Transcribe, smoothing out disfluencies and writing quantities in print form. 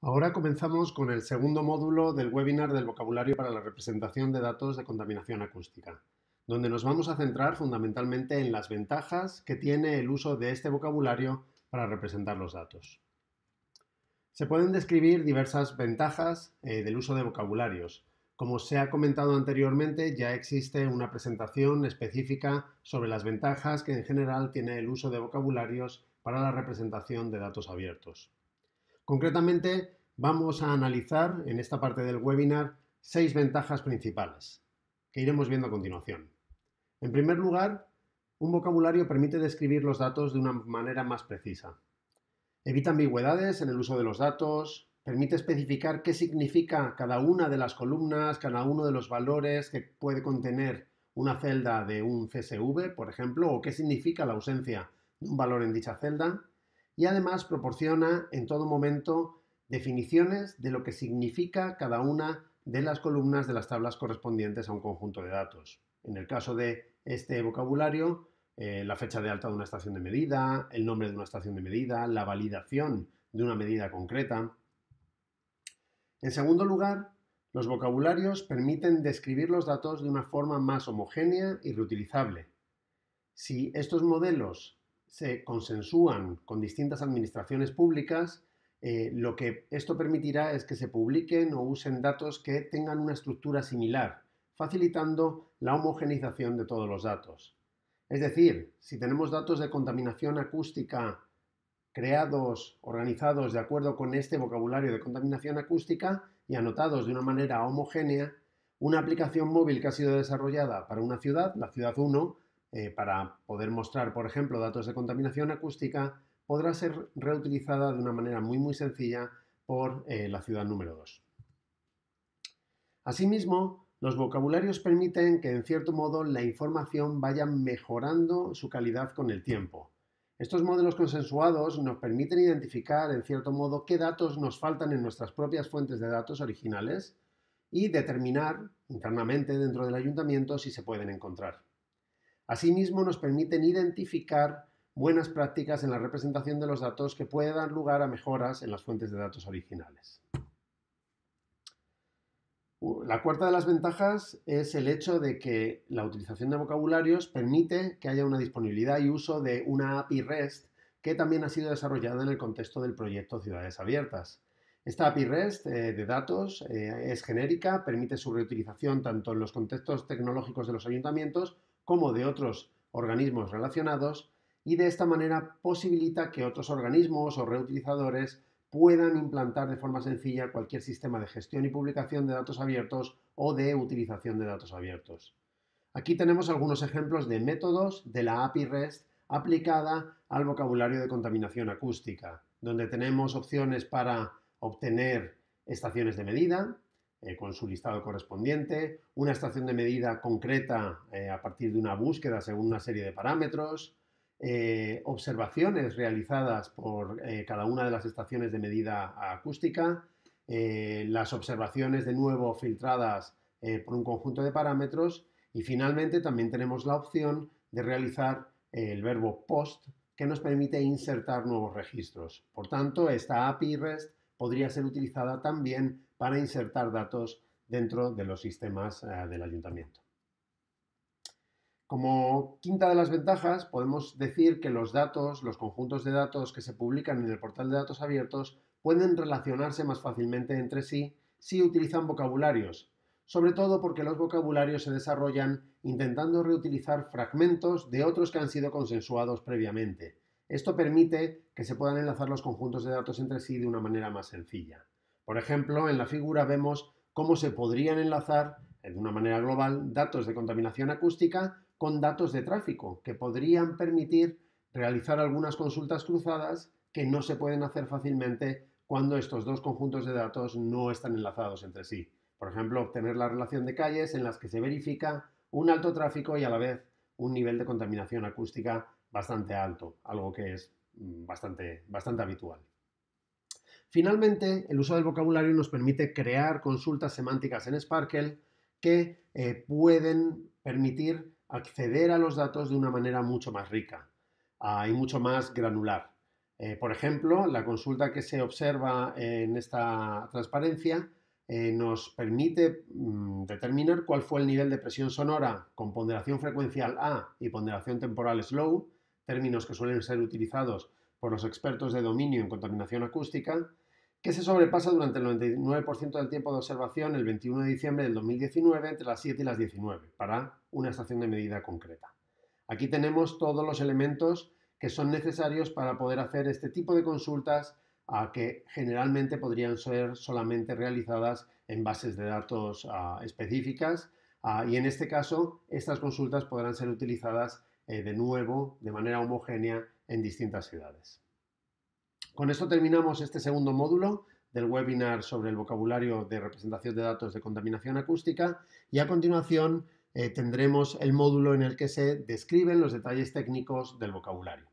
Ahora comenzamos con el segundo módulo del webinar del vocabulario para la representación de datos de contaminación acústica, donde nos vamos a centrar fundamentalmente en las ventajas que tiene el uso de este vocabulario para representar los datos. Se pueden describir diversas ventajas del uso de vocabularios. Como se ha comentado anteriormente, ya existe una presentación específica sobre las ventajas que en general tiene el uso de vocabularios para la representación de datos abiertos. Concretamente, vamos a analizar en esta parte del webinar 6 ventajas principales que iremos viendo a continuación. En primer lugar, un vocabulario permite describir los datos de una manera más precisa. Evita ambigüedades en el uso de los datos, permite especificar qué significa cada una de las columnas, cada uno de los valores que puede contener una celda de un CSV, por ejemplo, o qué significa la ausencia de un valor en dicha celda, y además proporciona en todo momento definiciones de lo que significa cada una de las columnas de las tablas correspondientes a un conjunto de datos. En el caso de este vocabulario, la fecha de alta de una estación de medida, el nombre de una estación de medida, la validación de una medida concreta. En segundo lugar, los vocabularios permiten describir los datos de una forma más homogénea y reutilizable. Si estos modelos se consensúan con distintas administraciones públicas, lo que esto permitirá es que se publiquen o usen datos que tengan una estructura similar, facilitando la homogeneización de todos los datos. Es decir, si tenemos datos de contaminación acústica creados, organizados de acuerdo con este vocabulario de contaminación acústica y anotados de una manera homogénea, una aplicación móvil que ha sido desarrollada para una ciudad, la ciudad 1, para poder mostrar, por ejemplo, datos de contaminación acústica, podrá ser reutilizada de una manera muy sencilla por la ciudad número 2. Asimismo, los vocabularios permiten que, en cierto modo, la información vaya mejorando su calidad con el tiempo. Estos modelos consensuados nos permiten identificar, en cierto modo, qué datos nos faltan en nuestras propias fuentes de datos originales y determinar internamente dentro del ayuntamiento si se pueden encontrar. Asimismo, nos permiten identificar buenas prácticas en la representación de los datos que pueden dar lugar a mejoras en las fuentes de datos originales. La cuarta de las ventajas es el hecho de que la utilización de vocabularios permite que haya una disponibilidad y uso de una API REST que también ha sido desarrollada en el contexto del proyecto Ciudades Abiertas. Esta API REST de datos es genérica, permite su reutilización tanto en los contextos tecnológicos de los ayuntamientos como de otros organismos relacionados y de esta manera posibilita que otros organismos o reutilizadores puedan implantar de forma sencilla cualquier sistema de gestión y publicación de datos abiertos o de utilización de datos abiertos. Aquí tenemos algunos ejemplos de métodos de la API REST aplicada al vocabulario de contaminación acústica, donde tenemos opciones para obtener estaciones de medida, con su listado correspondiente, una estación de medida concreta a partir de una búsqueda según una serie de parámetros, observaciones realizadas por cada una de las estaciones de medida acústica, las observaciones de nuevo filtradas por un conjunto de parámetros y finalmente también tenemos la opción de realizar el verbo post que nos permite insertar nuevos registros. Por tanto, esta API REST podría ser utilizada también para insertar datos dentro de los sistemas del ayuntamiento. Como quinta de las ventajas, podemos decir que los datos, los conjuntos de datos que se publican en el portal de datos abiertos pueden relacionarse más fácilmente entre sí si utilizan vocabularios, sobre todo porque los vocabularios se desarrollan intentando reutilizar fragmentos de otros que han sido consensuados previamente. Esto permite que se puedan enlazar los conjuntos de datos entre sí de una manera más sencilla. Por ejemplo, en la figura vemos cómo se podrían enlazar de una manera global datos de contaminación acústica con datos de tráfico que podrían permitir realizar algunas consultas cruzadas que no se pueden hacer fácilmente cuando estos dos conjuntos de datos no están enlazados entre sí. Por ejemplo, obtener la relación de calles en las que se verifica un alto tráfico y a la vez un nivel de contaminación acústica bastante alto, algo que es bastante habitual. Finalmente, el uso del vocabulario nos permite crear consultas semánticas en Sparkle que pueden permitir acceder a los datos de una manera mucho más rica y mucho más granular. Por ejemplo, la consulta que se observa en esta transparencia nos permite determinar cuál fue el nivel de presión sonora con ponderación frecuencial A y ponderación temporal slow, términos que suelen ser utilizados por los expertos de dominio en contaminación acústica, que se sobrepasa durante el 99% del tiempo de observación el 21 de diciembre del 2019 entre las 7 y las 19 para una estación de medida concreta. Aquí tenemos todos los elementos que son necesarios para poder hacer este tipo de consultas que generalmente podrían ser solamente realizadas en bases de datos específicas y en este caso estas consultas podrán ser utilizadas de nuevo de manera homogénea en distintas ciudades. Con esto terminamos este segundo módulo del webinar sobre el vocabulario de representación de datos de contaminación acústica y a continuación tendremos el módulo en el que se describen los detalles técnicos del vocabulario.